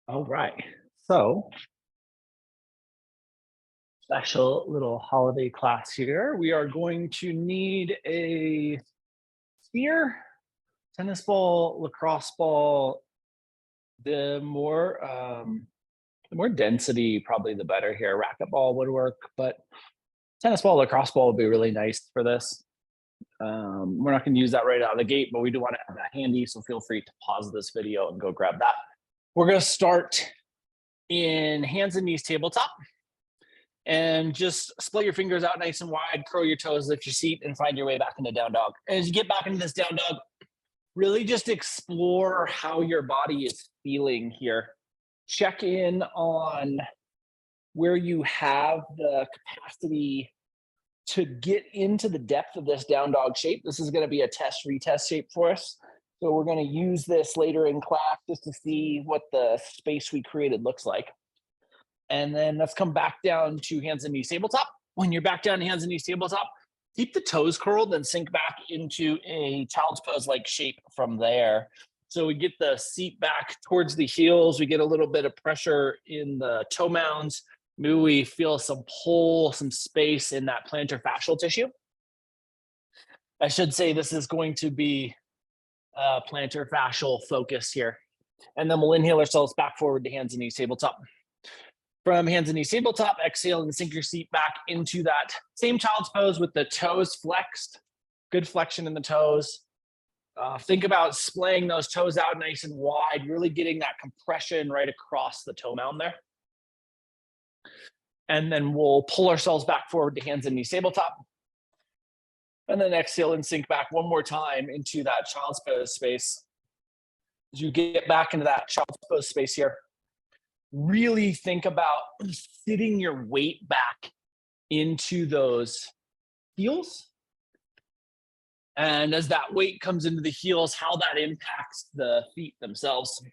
All right. So, special little holiday class here. We are going to need a spear, tennis ball, lacrosse ball. The more density, probably the better here. Racquetball would work, but tennis ball, lacrosse ball would be really nice for this. We're not going to use that right out of the gate, but we do want to have that handy. So feel free to pause this video and go grab that. We're going to start in hands and knees tabletop. And just split your fingers out nice and wide, curl your toes, lift your seat, and find your way back into down dog. And as you get back into this down dog, really just explore how your body is feeling here. Check in on where you have the capacity to get into the depth of this down dog shape. This is going to be a test retest shape for us. So we're going to use this later in class just to see what the space we created looks like. And then let's come back down to hands and knees tabletop. When you're back down to hands and knees tabletop, keep the toes curled and sink back into a child's pose-like shape from there. So we get the seat back towards the heels. We get a little bit of pressure in the toe mounds. Maybe we feel some pull, some space in that plantar fascial tissue. I should say this is going to be plantar fascial focus here. And then we'll inhale ourselves back forward to hands and knees tabletop. From hands and knees tabletop, exhale and sink your seat back into that same child's pose with the toes flexed. Good flexion in the toes. Think about splaying those toes out nice and wide, really getting that compression right across the toe mound there. And then we'll pull ourselves back forward to hands and knees tabletop. And then exhale and sink back one more time into that child's pose space. As you get back into that child's pose space here, really think about sitting your weight back into those heels. And as that weight comes into the heels, how that impacts the feet themselves.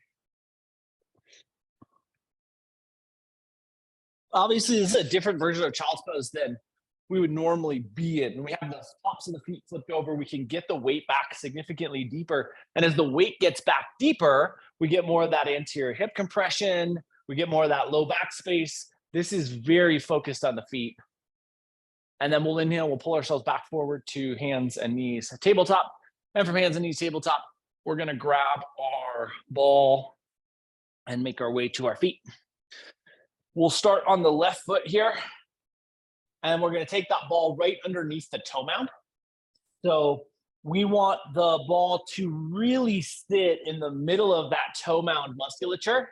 Obviously, this is a different version of child's pose than we would normally be in. We have the tops of the feet flipped over. We can get the weight back significantly deeper. And as the weight gets back deeper, we get more of that anterior hip compression. We get more of that low back space. This is very focused on the feet. And then we'll inhale, we'll pull ourselves back forward to hands and knees tabletop. And from hands and knees tabletop, we're going to grab our ball and make our way to our feet. We'll start on the left foot here. And we're going to take that ball right underneath the toe mound. So we want the ball to really sit in the middle of that toe mound musculature.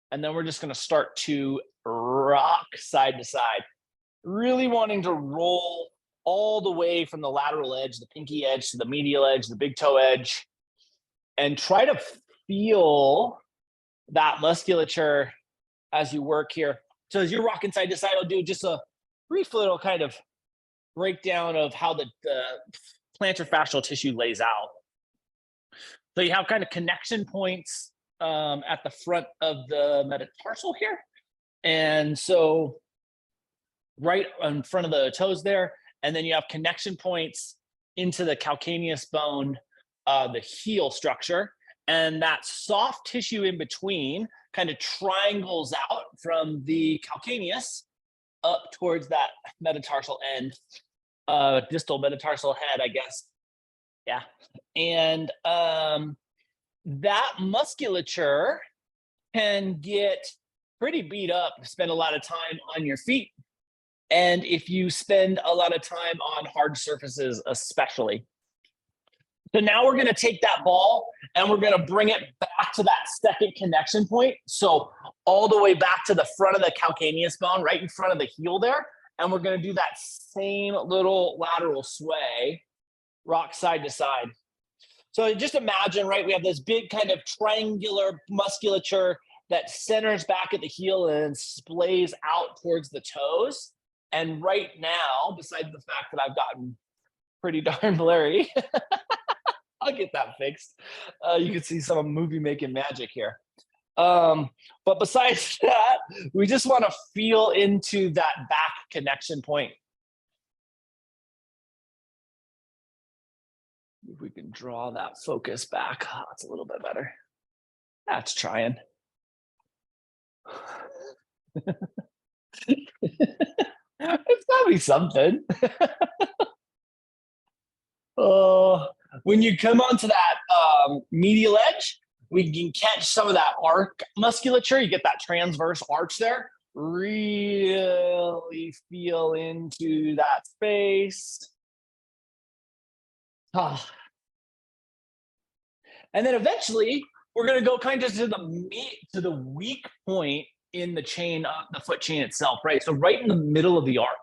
And then we're just going to start to rock side to side, really wanting to roll all the way from the lateral edge, the pinky edge, to the medial edge, the big toe edge, and try to feel that musculature as you work here. So as you're rocking side to side, I'll do just a brief little kind of breakdown of how the plantar fascial tissue lays out. So you have kind of connection points at the front of the metatarsal here. And so right in front of the toes there, and then you have connection points into the calcaneus bone, the heel structure, and that soft tissue in between kind of triangles out from the calcaneus up towards that metatarsal end, distal metatarsal head, I guess. Yeah. And that musculature can get pretty beat up, spend a lot of time on your feet. And if you spend a lot of time on hard surfaces, especially. So now we're going to take that ball and we're going to bring it back to that second connection point. So all the way back to the front of the calcaneus bone, right in front of the heel there. And we're going to do that same little lateral sway, rock side to side. So just imagine, right, we have this big kind of triangular musculature that centers back at the heel and splays out towards the toes. And right now, besides the fact that I've gotten pretty darn blurry, I'll get that fixed. You can see some movie making magic here. But besides that, we just want to feel into that back connection point. If we can draw that focus back, that's a little bit better. That's trying. It's gotta be something. Oh, when you come onto that medial edge, we can catch some of that arc musculature. You get that transverse arch there. Really feel into that space. Ah. And then eventually, we're going to go kind of to the weak point in the chain, the foot chain itself, right? So right in the middle of the arch.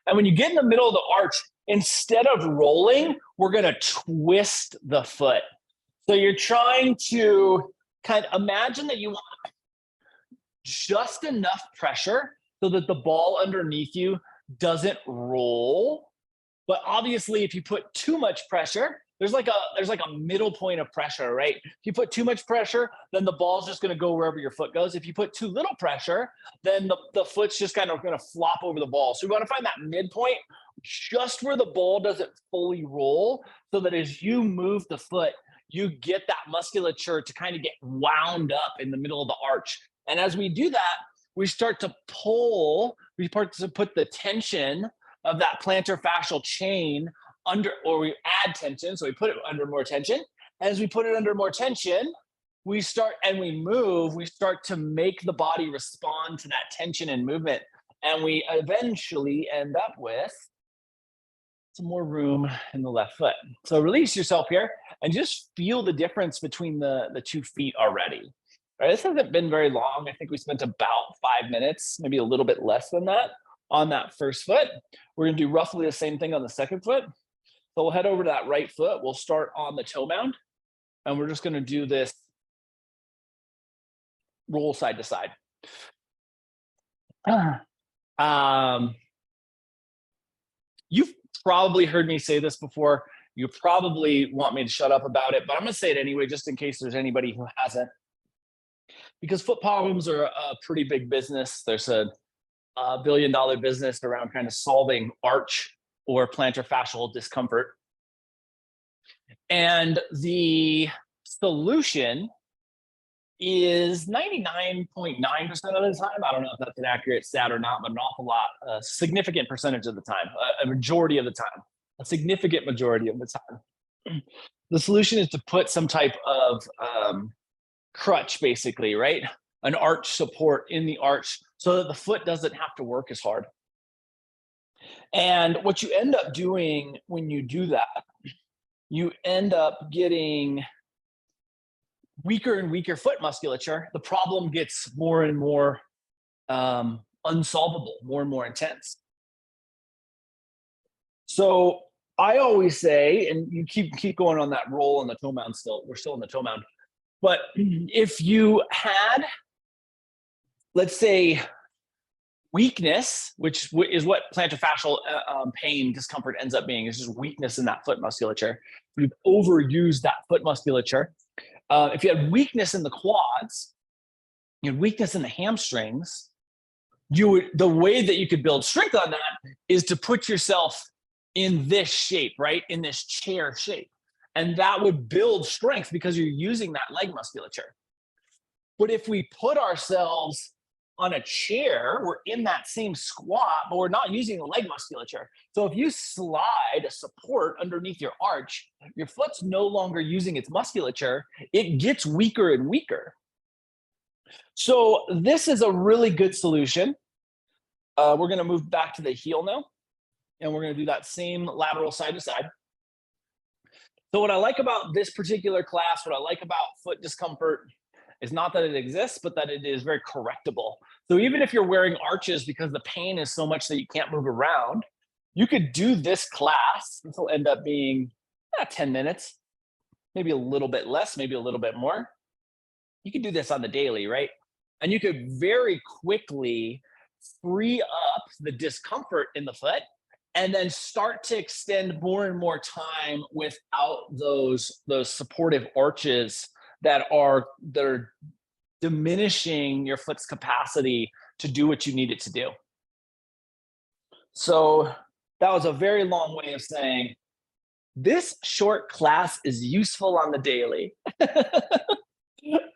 And when you get in the middle of the arch, instead of rolling, we're going to twist the foot. So you're trying to kind of imagine that you want just enough pressure so that the ball underneath you doesn't roll. But obviously, if you put too much pressure, there's like a middle point of pressure, right? If you put too much pressure, then the ball's just going to go wherever your foot goes. If you put too little pressure, then the foot's just kind of going to flop over the ball. So we want to find that midpoint just where the ball doesn't fully roll, so that as you move the foot, you get that musculature to kind of get wound up in the middle of the arch. And as we do that, we start to pull, we start to put the tension of that plantar fascial chain under, or we add tension. So we put it under more tension. As we put it under more tension, we start and we move, we start to make the body respond to that tension and movement. And we eventually end up with some more room in the left foot. So release yourself here and just feel the difference between the 2 feet already. All right, this hasn't been very long. I think we spent about 5 minutes, maybe a little bit less than that on that first foot. We're gonna do roughly the same thing on the second foot. So we'll head over to that right foot. We'll start on the toe mound, and we're just gonna do this roll side to side. You've probably heard me say this before. You probably want me to shut up about it, but I'm gonna say it anyway, just in case there's anybody who hasn't. Because foot problems are a pretty big business. There's a billion-dollar business around kind of solving arch or plantar fascial discomfort. And the solution is 99.9% of the time. I don't know if that's an accurate stat or not, but an awful lot, a significant percentage of the time, a majority of the time, a significant majority of the time. The solution is to put some type of crutch, basically, right? An arch support in the arch so that the foot doesn't have to work as hard. And what you end up doing when you do that, you end up getting weaker and weaker foot musculature. The problem gets more and more unsolvable, more and more intense. So I always say, and you keep going on that roll on the toe mound still, we're still in the toe mound. But if you had, let's say, weakness, which is what plantar fascial pain, discomfort ends up being, is just weakness in that foot musculature. We've overused that foot musculature. If you had weakness in the quads, you had weakness in the hamstrings, the way that you could build strength on that is to put yourself in this shape, right? In this chair shape. And that would build strength because you're using that leg musculature. But if we put ourselves on a chair, we're in that same squat, but we're not using the leg musculature. So if you slide a support underneath your arch, your foot's no longer using its musculature. It gets weaker and weaker. So this is a really good solution. We're going to move back to the heel now, and we're going to do that same lateral side to side. So what I like about this particular class, what I like about foot discomfort, is not that it exists, but that it is very correctable. So even if you're wearing arches because the pain is so much that you can't move around, you could do this class. This will end up being 10 minutes, maybe a little bit less, maybe a little bit more. You could do this on the daily, right? And you could very quickly free up the discomfort in the foot and then start to extend more and more time without those supportive arches that are diminishing your foot's capacity to do what you need it to do. So that was a very long way of saying this short class is useful on the daily.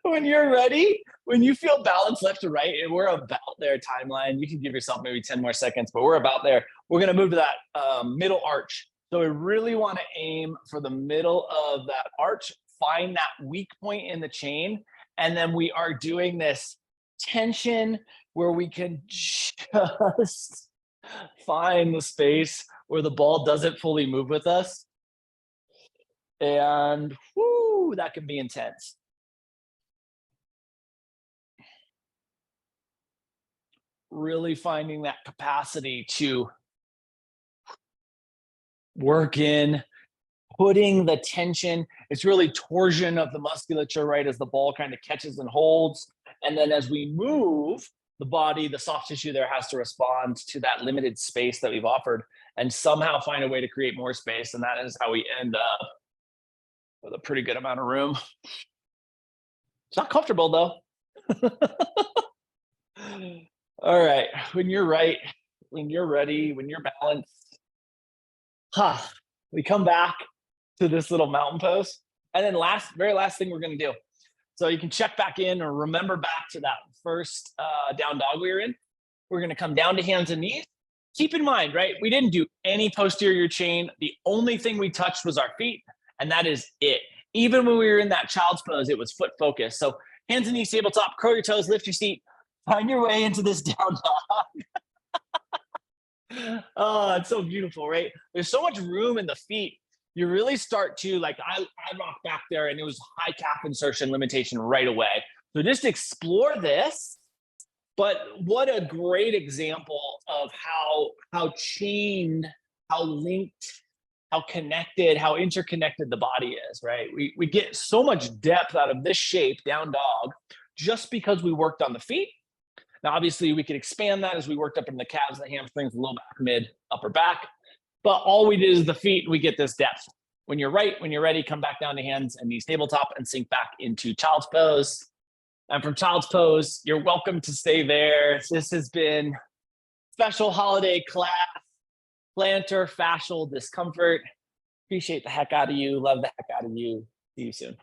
When you're ready, when you feel balance left to right, and we're about there timeline, you can give yourself maybe 10 more seconds, but we're about there. We're going to move to that middle arch. So we really want to aim for the middle of that arch, find that weak point in the chain. And then we are doing this tension where we can just find the space where the ball doesn't fully move with us. And whoo, that can be intense. Really finding that capacity to work in, putting the tension. It's really torsion of the musculature, right? As the ball kind of catches and holds. And then as we move, the body, the soft tissue there has to respond to that limited space that we've offered and somehow find a way to create more space. And that is how we end up with a pretty good amount of room. It's not comfortable though. All right. When you're right, when you're ready, when you're balanced, we come back to this little mountain pose. And then very last thing we're going to do. So you can check back in or remember back to that first down dog we were in. We're going to come down to hands and knees. Keep in mind, right? We didn't do any posterior chain. The only thing we touched was our feet, and that is it. Even when we were in that child's pose, it was foot focused. So hands and knees, tabletop, curl your toes, lift your seat, find your way into this down dog. Oh, it's so beautiful, right? There's so much room in the feet. You really start to, like, I rocked back there and it was high calf insertion limitation right away. So just explore this. But what a great example of how chained, how linked, how connected, how interconnected the body is, right? We get so much depth out of this shape, down dog, just because we worked on the feet. Now, obviously, we could expand that as we worked up in the calves, the hamstrings, the low back, mid, upper back. But all we did is the feet, we get this depth. When you're right, when you're ready, come back down to hands and knees tabletop and sink back into child's pose. And from child's pose, you're welcome to stay there. This has been special holiday class, plantar fascial discomfort. Appreciate the heck out of you. Love the heck out of you. See you soon.